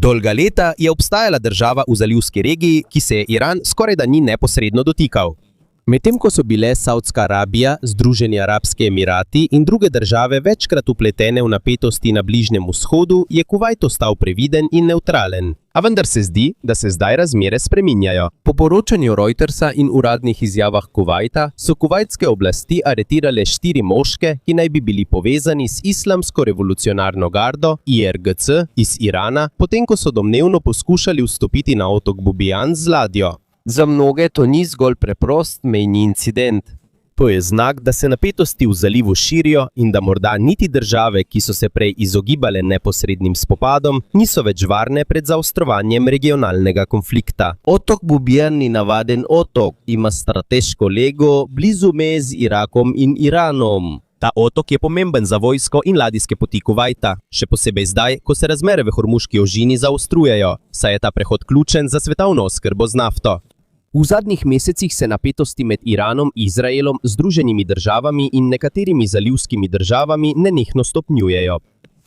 Dolga leta je obstajala država v zalivski regiji, ki se je Iran skorajda ni neposredno dotikal. Medtem ko so bile Saudska Arabija, Združeni arabski emirati in druge države večkrat vpletene v napetosti na Bližnjem vzhodu, je Kuvajt ostal previden in nevtralen. A vendar se zdi, da se zdaj razmere spreminjajo. Po poročanju Reutersa in uradnih izjavah Kuvajta so kuvajtske oblasti aretirale 4 moške, ki naj bi bili povezani s Islamsko revolucionarno gardo IRGC iz Irana, potem ko so domnevno poskušali vstopiti na otok Bubijan z ladjo. Za mnoge to ni zgolj preprost mejni incident. To je znak, da se napetosti v zalivu širijo in da morda niti države, ki so se prej izogibale neposrednim spopadom, niso več varne pred zaostrovanjem regionalnega konflikta. Otok Bubijan ni navaden otok, ima strateško lego blizu meje z Irakom in Iranom. Ta otok je pomemben za vojsko in ladijske poti Kuvajta, še posebej zdaj, ko se razmere v Hormuški ožini zaostrujejo, saj je ta prehod ključen za svetovno oskrbo z nafto. V zadnjih mesecih se napetosti med Iranom, Izraelom, Združenimi državami in nekaterimi zalivskimi državami nenehno stopnjujejo.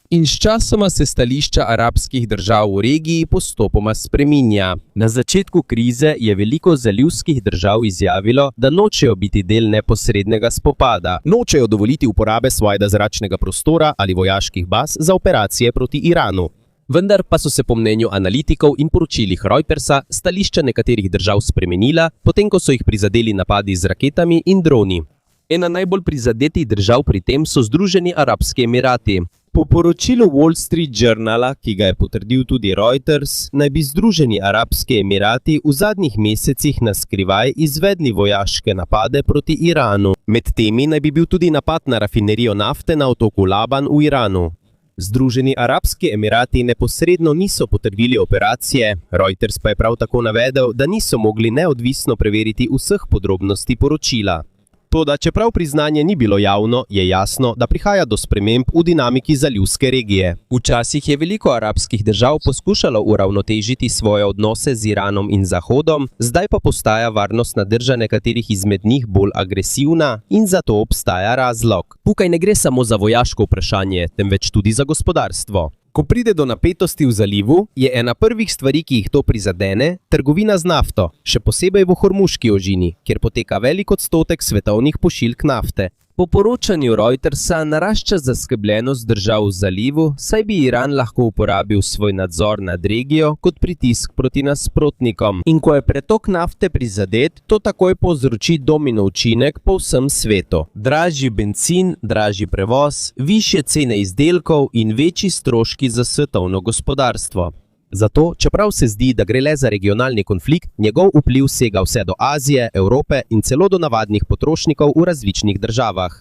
In sčasoma se stališča arabskih držav v regiji postopoma spreminja. Na začetku krize je veliko zalivskih držav izjavilo, da nočejo biti del neposrednega spopada, nočejo dovoliti uporabe svojega zračnega prostora ali vojaških baz za operacije proti Iranu. Vendar pa so se po mnenju analitikov in poročilih Reutersa stališča nekaterih držav spremenila, potem ko so jih prizadeli napadi z raketami in droni. Ena najbolj prizadetih držav pri tem so Združeni arabski emirati. Po poročilu Wall Street Journala, ki ga je potrdil tudi Reuters, naj bi Združeni arabski emirati v zadnjih mesecih na skrivaj izvedli vojaške napade proti Iranu. Med temi naj bi bil tudi napad na rafinerijo nafte na otoku Laban v Iranu. Združeni arabski emirati neposredno niso potrdili operacije, Reuters pa je prav tako navedel, da niso mogli neodvisno preveriti vseh podrobnosti poročila. Toda, čeprav priznanje ni bilo javno, je jasno, da prihaja do sprememb v dinamiki zalivske regije. Včasih je veliko arabskih držav poskušalo uravnotežiti svoje odnose z Iranom in Zahodom, zdaj pa postaja varnostna drža nekaterih izmed njih bolj agresivna in zato obstaja razlog. Tukaj ne gre samo za vojaško vprašanje, temveč tudi za gospodarstvo. Ko pride do napetosti v zalivu, je ena prvih stvari, ki jih to prizadene, trgovina z nafto, še posebej v Hormuški ožini, kjer poteka velik odstotek svetovnih pošiljk nafte. Po poročanju Reutersa narašča zaskrbljenost držav v zalivu, saj bi Iran lahko uporabil svoj nadzor nad regijo kot pritisk proti nasprotnikom. In ko je pretok nafte prizadet, to takoj povzroči domino učinek po vsem svetu. Dražji bencin, dražji prevoz, višje cene izdelkov in večji stroški za svetovno gospodarstvo. Zato, čeprav se zdi, da gre le za regionalni konflikt, njegov vpliv sega vse do Azije, Evrope in celo do navadnih potrošnikov v različnih državah.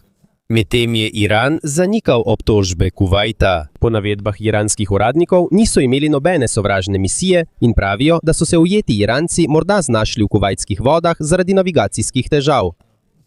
Medtem je Iran zanikal obtožbe Kuvajta. Po navedbah iranskih uradnikov niso imeli nobene sovražne misije in pravijo, da so se ujeti Iranci morda znašli v kuvajtskih vodah zaradi navigacijskih težav.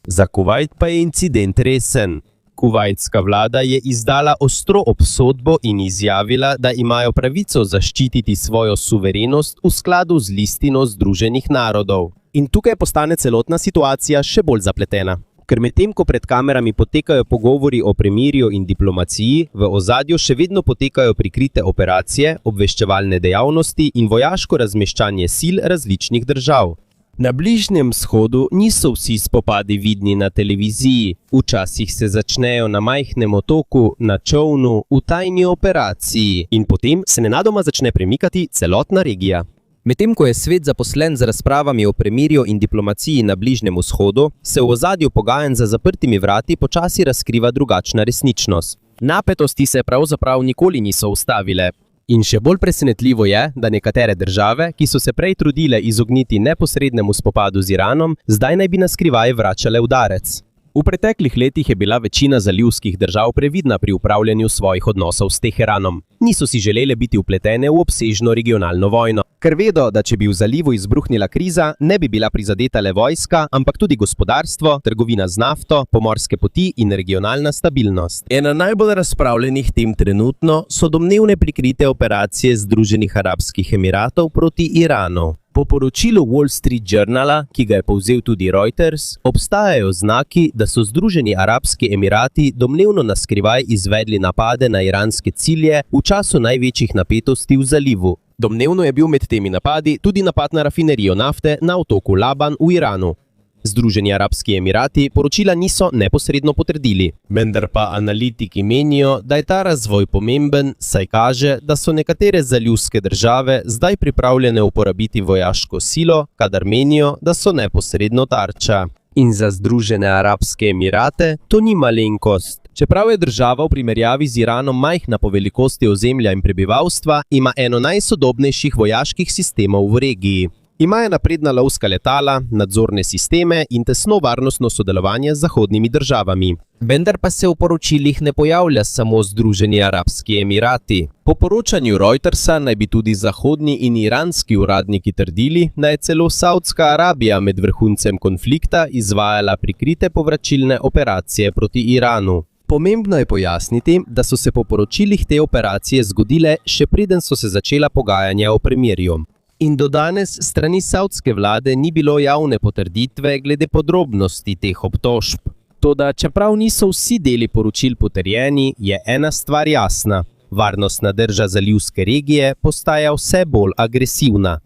Za Kuvajt pa je incident resen. Kuvajtska vlada je izdala ostro obsodbo in izjavila, da imajo pravico zaščititi svojo suverenost v skladu z listino Združenih narodov. In tukaj postane celotna situacija še bolj zapletena. Ker medtem ko pred kamerami potekajo pogovori o premirju in diplomaciji, v ozadju še vedno potekajo prikrite operacije, obveščevalne dejavnosti in vojaško razmeščanje sil različnih držav. Na Bližnjem vzhodu niso vsi spopadi vidni na televiziji, včasih se začnejo na majhnem otoku, na čolnu, v tajni operaciji in potem se nenadoma začne premikati celotna regija. Medtem ko je svet zaposlen z razpravami o premirju in diplomaciji na Bližnjem vzhodu, se v ozadju pogajanj za zaprtimi vrati počasi razkriva drugačna resničnost. Napetosti se pravzaprav nikoli niso ustavile. In še bolj presenetljivo je, da nekatere države, ki so se prej trudile izogniti neposrednemu spopadu z Iranom, zdaj naj bi na skrivaj vračale udarec. V preteklih letih je bila večina zalivskih držav previdna pri upravljanju svojih odnosov s Teheranom. Niso si želele biti vpletene v obsežno regionalno vojno, ker vedo, da če bi v zalivu izbruhnila kriza, ne bi bila prizadeta le vojska, ampak tudi gospodarstvo, trgovina z nafto, pomorske poti in regionalna stabilnost. Ena najbolj razpravljenih tem trenutno so domnevne prikrite operacije Združenih arabskih emiratov proti Iranu. Po poročilu Wall Street Journala, ki ga je povzel tudi Reuters, obstajajo znaki, da so Združeni arabski emirati domnevno na skrivaj izvedli napade na iranske cilje v času največjih napetosti v zalivu. Domnevno je bil med temi napadi tudi napad na rafinerijo nafte na otoku Laban v Iranu. Združeni arabski emirati poročila niso neposredno potrdili, vendar pa analitiki menijo, da je ta razvoj pomemben, saj kaže, da so nekatere zalivske države zdaj pripravljene uporabiti vojaško silo, kadar menijo, da so neposredno tarča. In za Združene arabske emirate to ni malenkost. Čeprav je država v primerjavi z Iranom majhna po velikosti ozemlja in prebivalstva, ima eno najsodobnejših vojaških sistemov v regiji. Imajo napredna lovska letala, nadzorne sisteme in tesno varnostno sodelovanje z zahodnimi državami. Vendar pa se v poročilih ne pojavlja samo Združeni arabski emirati. Po poročanju Reutersa naj bi tudi zahodni in iranski uradniki trdili, da je celo Saudska Arabija med vrhuncem konflikta izvajala prikrite povračilne operacije proti Iranu. Pomembno je pojasniti, da so se po poročilih te operacije zgodile, še preden so se začela pogajanja o premirju. In do danes strani saudske vlade ni bilo javne potrditve glede podrobnosti teh obtožb. Toda čeprav niso vsi deli poročil potrjeni, je ena stvar jasna. Varnostna drža zalivske regije postaja vse bolj agresivna.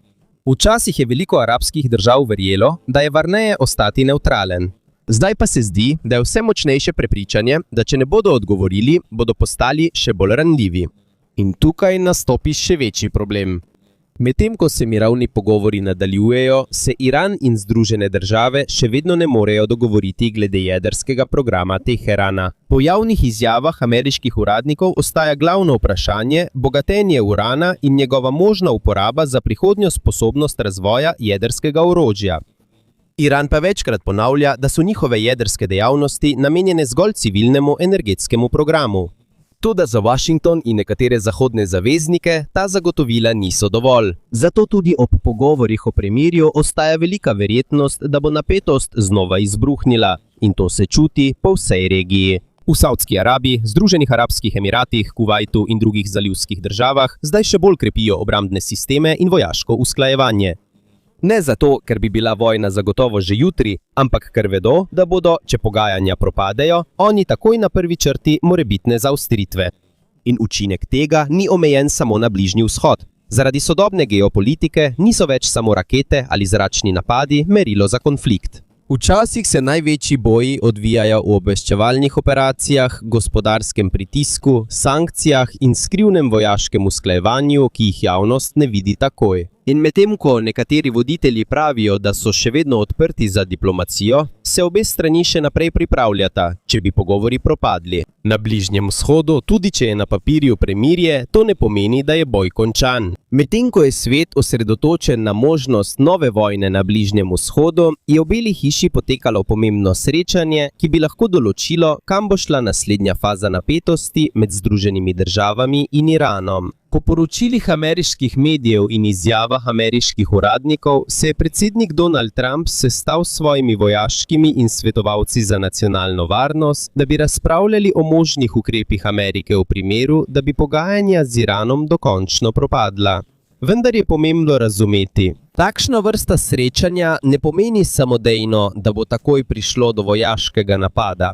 Včasih je veliko arabskih držav verjelo, da je varneje ostati nevtralen. Zdaj pa se zdi, da je vse močnejše prepričanje, da če ne bodo odgovorili, bodo postali še bolj ranljivi. In tukaj nastopi še večji problem. Medtem ko se mirovni pogovori nadaljujejo, se Iran in Združene države še vedno ne morejo dogovoriti glede jedrskega programa Teherana. Po javnih izjavah ameriških uradnikov ostaja glavno vprašanje bogatenje urana in njegova možna uporaba za prihodnjo sposobnost razvoja jedrskega orožja. Iran pa večkrat ponavlja, da so njihove jedrske dejavnosti namenjene zgolj civilnemu energetskemu programu. Toda za Washington in nekatere zahodne zaveznike ta zagotovila niso dovolj. Zato tudi ob pogovorih o premirju ostaja velika verjetnost, da bo napetost znova izbruhnila. In to se čuti po vsej regiji. V Saudski Arabiji, Združenih arabskih emiratih, Kuvajtu in drugih zalivskih državah zdaj še bolj krepijo obrambne sisteme in vojaško usklajevanje. Ne zato, ker bi bila vojna zagotovo že jutri, ampak ker vedo, da bodo, če pogajanja propadejo, oni takoj na prvi črti morebitne zaostritve. In učinek tega ni omejen samo na Bližnji vzhod. Zaradi sodobne geopolitike niso več samo rakete ali zračni napadi merilo za konflikt. Včasih se največji boji odvijajo v obveščevalnih operacijah, gospodarskem pritisku, sankcijah in skrivnem vojaškem usklajevanju, ki jih javnost ne vidi takoj. In medtem ko nekateri voditelji pravijo, da so še vedno odprti za diplomacijo, se obe strani še naprej pripravljata, če bi pogovori propadli. Na Bližnjem vzhodu, tudi če je na papirju premirje, to ne pomeni, da je boj končan. Medtem ko je svet osredotočen na možnost nove vojne na Bližnjem vzhodu, je v Beli hiši potekalo pomembno srečanje, ki bi lahko določilo, kam bo šla naslednja faza napetosti med Združenimi državami in Iranom. Po poročilih ameriških medijev in izjavah ameriških uradnikov se je predsednik Donald Trump sestal s svojimi vojaškimi in svetovalci za nacionalno varnost, da bi razpravljali o možnih ukrepih Amerike v primeru, da bi pogajanja z Iranom dokončno propadla. Vendar je pomembno razumeti, takšna vrsta srečanja ne pomeni samodejno, da bo takoj prišlo do vojaškega napada.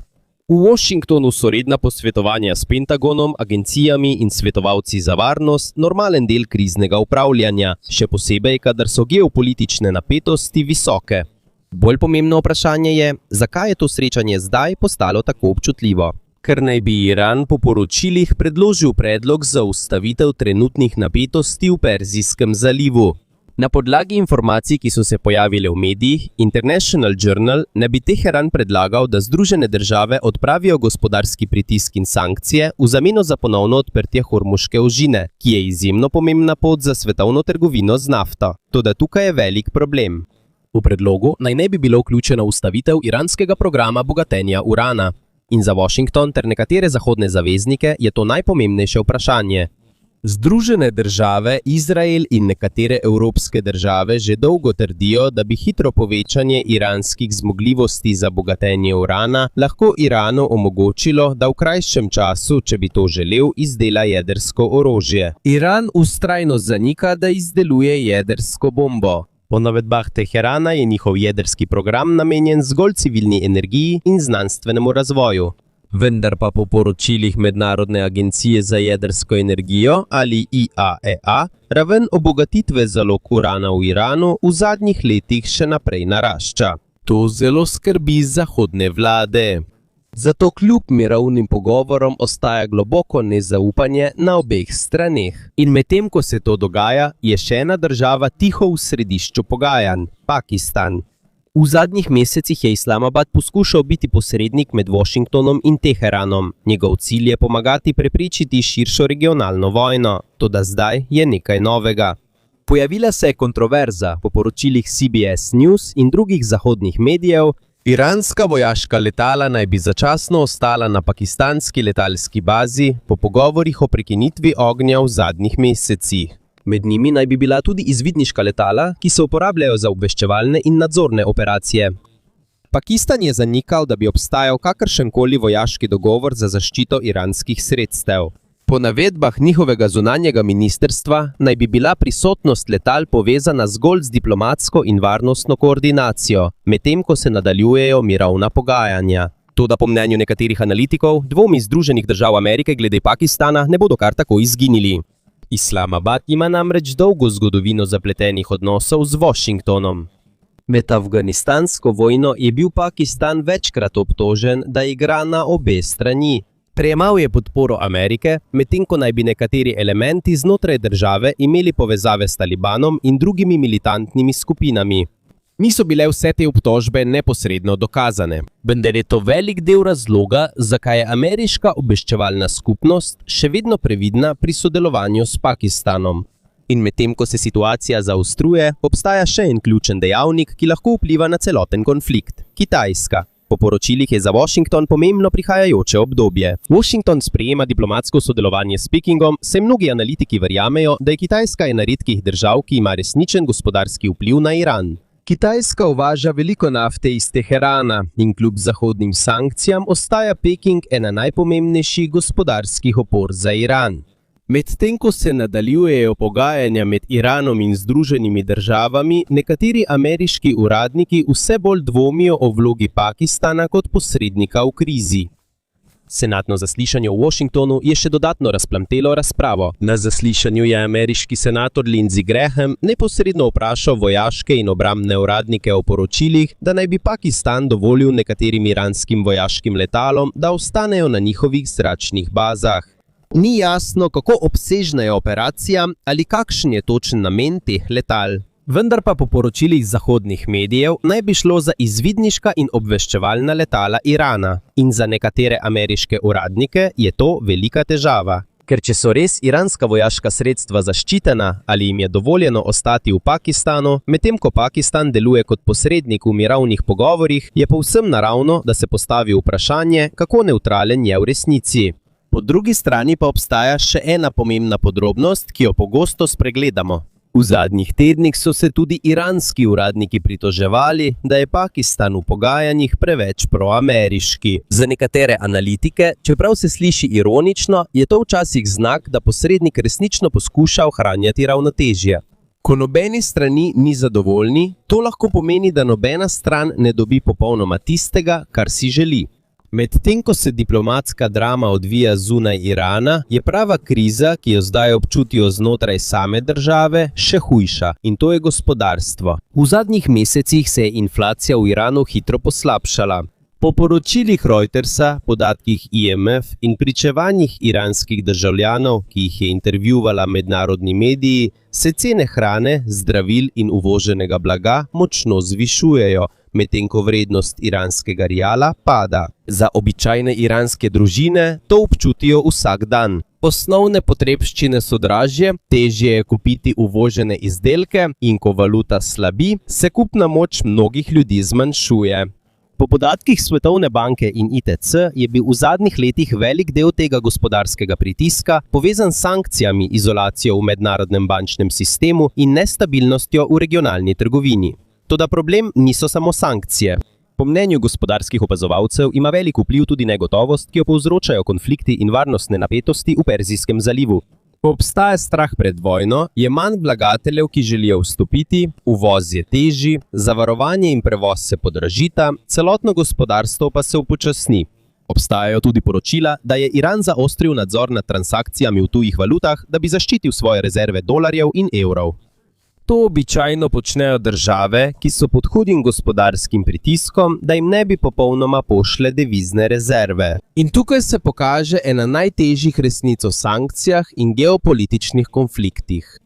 V Washingtonu so redna posvetovanja s Pentagonom, agencijami in svetovalci za varnost normalen del kriznega upravljanja, še posebej, kadar so geopolitične napetosti visoke. Bolj pomembno vprašanje je, zakaj je to srečanje zdaj postalo tako občutljivo? Ker naj bi Iran po poročilih predložil predlog za ustavitev trenutnih napetosti v Perzijskem zalivu. Na podlagi informacij, ki so se pojavile v medijih, International Journal ne bi Teheran predlagal, da Združene države odpravijo gospodarski pritisk in sankcije v zameno za ponovno odprtje Hormuške ožine, ki je izjemno pomembna pot za svetovno trgovino z nafto. Toda tukaj je velik problem. V predlogu naj ne bi bilo vključeno ustavitev iranskega programa bogatenja urana. In za Washington ter nekatere zahodne zaveznike je to najpomembnejše vprašanje. Združene države, Izrael in nekatere evropske države že dolgo trdijo, da bi hitro povečanje iranskih zmogljivosti za bogatenje urana lahko Iranu omogočilo, da v krajšem času, če bi to želel, izdela jedrsko orožje. Iran vztrajno zanika, da izdeluje jedrsko bombo. Po navedbah Teherana je njihov jedrski program namenjen zgolj civilni energiji in znanstvenemu razvoju. Vendar pa po poročilih Mednarodne agencije za jedrsko energijo ali IAEA, raven obogatitve zalog urana v Iranu v zadnjih letih še naprej narašča. To zelo skrbi zahodne vlade. Zato kljub mirovnim pogovorom ostaja globoko nezaupanje na obeh straneh. In medtem ko se to dogaja, je še ena država tiho v središču pogajanj – Pakistan. V zadnjih mesecih je Islamabad poskušal biti posrednik med Washingtonom in Teheranom. Njegov cilj je pomagati preprečiti širšo regionalno vojno, toda zdaj je nekaj novega. Pojavila se je kontroverza po poročilih CBS News in drugih zahodnih medijev. Iranska vojaška letala naj bi začasno ostala na pakistanski letalski bazi po pogovorih o prekinitvi ognja v zadnjih mesecih. Med njimi naj bi bila tudi izvidniška letala, ki se uporabljajo za obveščevalne in nadzorne operacije. Pakistan je zanikal, da bi obstajal kakršenkoli vojaški dogovor za zaščito iranskih sredstev. Po navedbah njihovega zunanjega ministrstva naj bi bila prisotnost letal povezana zgolj z diplomatsko in varnostno koordinacijo, medtem ko se nadaljujejo mirovna pogajanja. Toda po mnenju nekaterih analitikov, dvomi Združenih držav Amerike glede Pakistana ne bodo kar tako izginili. Islamabad ima namreč dolgo zgodovino zapletenih odnosov z Washingtonom. Med afganistansko vojno je bil Pakistan večkrat obtožen, da igra na obe strani. Prejemal je podporo Amerike, medtem ko naj bi nekateri elementi znotraj države imeli povezave s Talibanom in drugimi militantnimi skupinami. Niso bile vse te obtožbe neposredno dokazane, vendar je to velik del razloga, zakaj je ameriška obveščevalna skupnost še vedno previdna pri sodelovanju s Pakistanom. In medtem ko se situacija zaostruje, obstaja še en ključen dejavnik, ki lahko vpliva na celoten konflikt – Kitajska. Po poročilih je za Washington pomembno prihajajoče obdobje. Washington sprejema diplomatsko sodelovanje s Pekingom, saj mnogi analitiki verjamejo, da je Kitajska ena redkih držav, ki ima resničen gospodarski vpliv na Iran. Kitajska uvaža veliko nafte iz Teherana in kljub zahodnim sankcijam ostaja Peking ena najpomembnejših gospodarskih opor za Iran. Medtem ko se nadaljujejo pogajanja med Iranom in Združenimi državami, nekateri ameriški uradniki vse bolj dvomijo o vlogi Pakistana kot posrednika v krizi. Senatno zaslišanje v Washingtonu je še dodatno razplamtelo razpravo. Na zaslišanju je ameriški senator Lindsey Graham neposredno vprašal vojaške in obrambne uradnike o poročilih, da naj bi Pakistan dovolil nekaterim iranskim vojaškim letalom, da ostanejo na njihovih zračnih bazah. Ni jasno, kako obsežna je operacija ali kakšen je točen namen teh letal. Vendar pa po poročilih zahodnih medijev naj bi šlo za izvidniška in obveščevalna letala Irana. In za nekatere ameriške uradnike je to velika težava. Ker če so res iranska vojaška sredstva zaščitena ali jim je dovoljeno ostati v Pakistanu, medtem ko Pakistan deluje kot posrednik v mirovnih pogovorih, je povsem naravno, da se postavi vprašanje, kako nevtralen je v resnici. Po drugi strani pa obstaja še ena pomembna podrobnost, ki jo pogosto spregledamo. V zadnjih tednih so se tudi iranski uradniki pritoževali, da je Pakistan v pogajanjih preveč proameriški. Za nekatere analitike, čeprav se sliši ironično, je to včasih znak, da posrednik resnično poskuša ohranjati ravnotežje. Ko nobeni strani ni zadovoljni, to lahko pomeni, da nobena stran ne dobi popolnoma tistega, kar si želi. Medtem ko se diplomatska drama odvija zunaj Irana, je prava kriza, ki jo zdaj občutijo znotraj same države, še hujša, in to je gospodarstvo. V zadnjih mesecih se je inflacija v Iranu hitro poslabšala. Po poročilih Reutersa, podatkih IMF in pričevanjih iranskih državljanov, ki jih je intervjuvala mednarodni mediji, se cene hrane, zdravil in uvoženega blaga močno zvišujejo, medtem ko vrednost iranskega riala pada. Za običajne iranske družine to občutijo vsak dan. Osnovne potrebščine so dražje, težje je kupiti uvožene izdelke in ko valuta slabi, se kupna moč mnogih ljudi zmanjšuje. Po podatkih Svetovne banke in ITC je bil v zadnjih letih velik del tega gospodarskega pritiska povezan s sankcijami, izolacijo v mednarodnem bančnem sistemu in nestabilnostjo v regionalni trgovini. Toda problem niso samo sankcije. Po mnenju gospodarskih opazovalcev ima velik vpliv tudi negotovost, ki jo povzročajo konflikti in varnostne napetosti v Perzijskem zalivu. Ko obstaja strah pred vojno, je manj vlagateljev, ki želijo vstopiti, uvoz je težji, zavarovanje in prevoz se podražita, celotno gospodarstvo pa se upočasni. Obstajajo tudi poročila, da je Iran zaostril nadzor nad transakcijami v tujih valutah, da bi zaščitil svoje rezerve dolarjev in evrov. To običajno počnejo države, ki so pod hudim gospodarskim pritiskom, da jim ne bi popolnoma pošle devizne rezerve. In tukaj se pokaže ena najtežjih resnic o sankcijah in geopolitičnih konfliktih.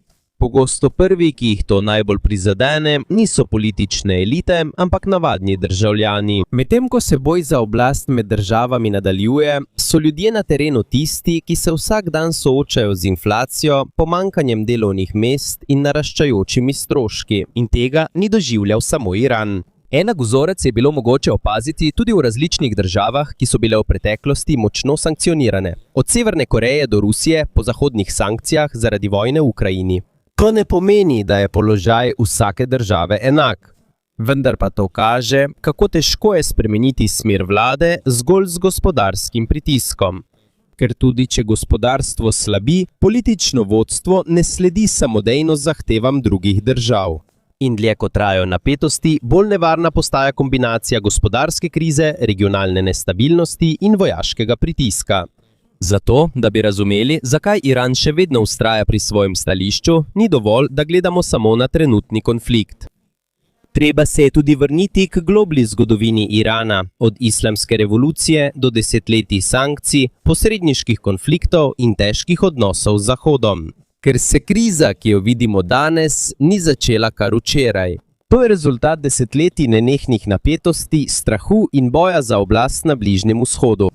Pogosto prvi, ki jih to najbolj prizadene, niso politične elite, ampak navadni državljani. Medtem ko se boj za oblast med državami nadaljuje, so ljudje na terenu tisti, ki se vsak dan soočajo z inflacijo, pomanjkanjem delovnih mest in naraščajočimi stroški. In tega ni doživljal samo Iran. Enak vzorec je bilo mogoče opaziti tudi v različnih državah, ki so bile v preteklosti močno sankcionirane. Od Severne Koreje do Rusije po zahodnih sankcijah zaradi vojne v Ukrajini. To ne pomeni, da je položaj vsake države enak. Vendar pa to kaže, kako težko je spremeniti smer vlade zgolj z gospodarskim pritiskom. Ker tudi če gospodarstvo slabi, politično vodstvo ne sledi samodejno zahtevam drugih držav. In dlje ko trajajo napetosti, bolj nevarna postaja kombinacija gospodarske krize, regionalne nestabilnosti in vojaškega pritiska. Zato, da bi razumeli, zakaj Iran še vedno vztraja pri svojem stališču, ni dovolj, da gledamo samo na trenutni konflikt. Treba se je tudi vrniti k globlji zgodovini Irana, od islamske revolucije do desetletij sankcij, posredniških konfliktov in težkih odnosov z Zahodom. Ker se kriza, ki jo vidimo danes, ni začela kar včeraj. To je rezultat desetletij nenehnih napetosti, strahu in boja za oblast na Bližnjem vzhodu.